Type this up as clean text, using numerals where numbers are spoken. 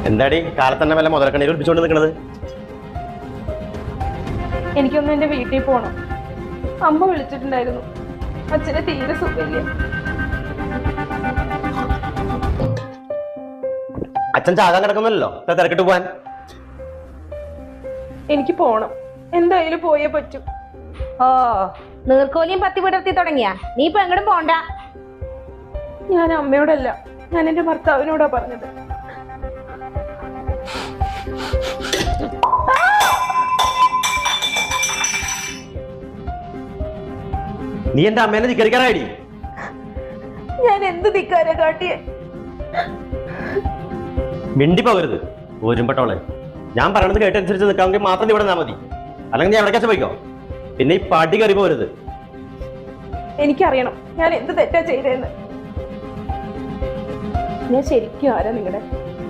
എന്താടി കാലത്തന്നെ വല്ല മുതലക്കണ്ണീർ ഒളിപ്പിച്ചുകൊണ്ട് നിൽക്കണത്? എനിക്കൊന്ന് എന്റെ വീട്ടിൽ പോണം. അമ്മ വിളിച്ചിട്ടുണ്ടായിരുന്നു. അച്ഛനെ തീരെ സുഖമില്ല. അച്ഛൻ ചാകാൻ കിടക്കുന്നല്ലോ, തിരക്കിട്ട് പോവാൻ. എനിക്ക് പോണം, എന്തായാലും പോയേ പറ്റൂ. ഓ, നീർക്കോലിയും പത്തി വിടർത്തി തുടങ്ങിയാ? നീ ഇപ്പൊ എങ്ങോട്ടും പോണ്ട. ഞാൻ അമ്മയോടല്ല, ഞാൻ എന്റെ ഭർത്താവിനോടാ പറഞ്ഞത്. നീ എന്റെ അമ്മേനെ ധിക്കരിക്കാറായി. ഞാൻ എന്ത് ധിക്കാരാ കാട്ടിയെ? മിണ്ടി പോകരുത് ഒരുമ്പട്ടോളെ. ഞാൻ പറയണത് കേട്ടനുസരിച്ച് നിൽക്കാമെങ്കിൽ മാത്രം നീ ഇവിടെ നിന്നാ മതി, അല്ലെങ്കിൽ നീ എവിടേക്കാച്ച പോയിക്കോ. പിന്നെ ഈ പാട്ടി കയറി പോകരുത്. എനിക്കറിയണം ഞാൻ എന്ത് തെറ്റാ ചെയ്തതെന്ന്. ഞാൻ ശരിക്കും ആരാ നിങ്ങളുടെ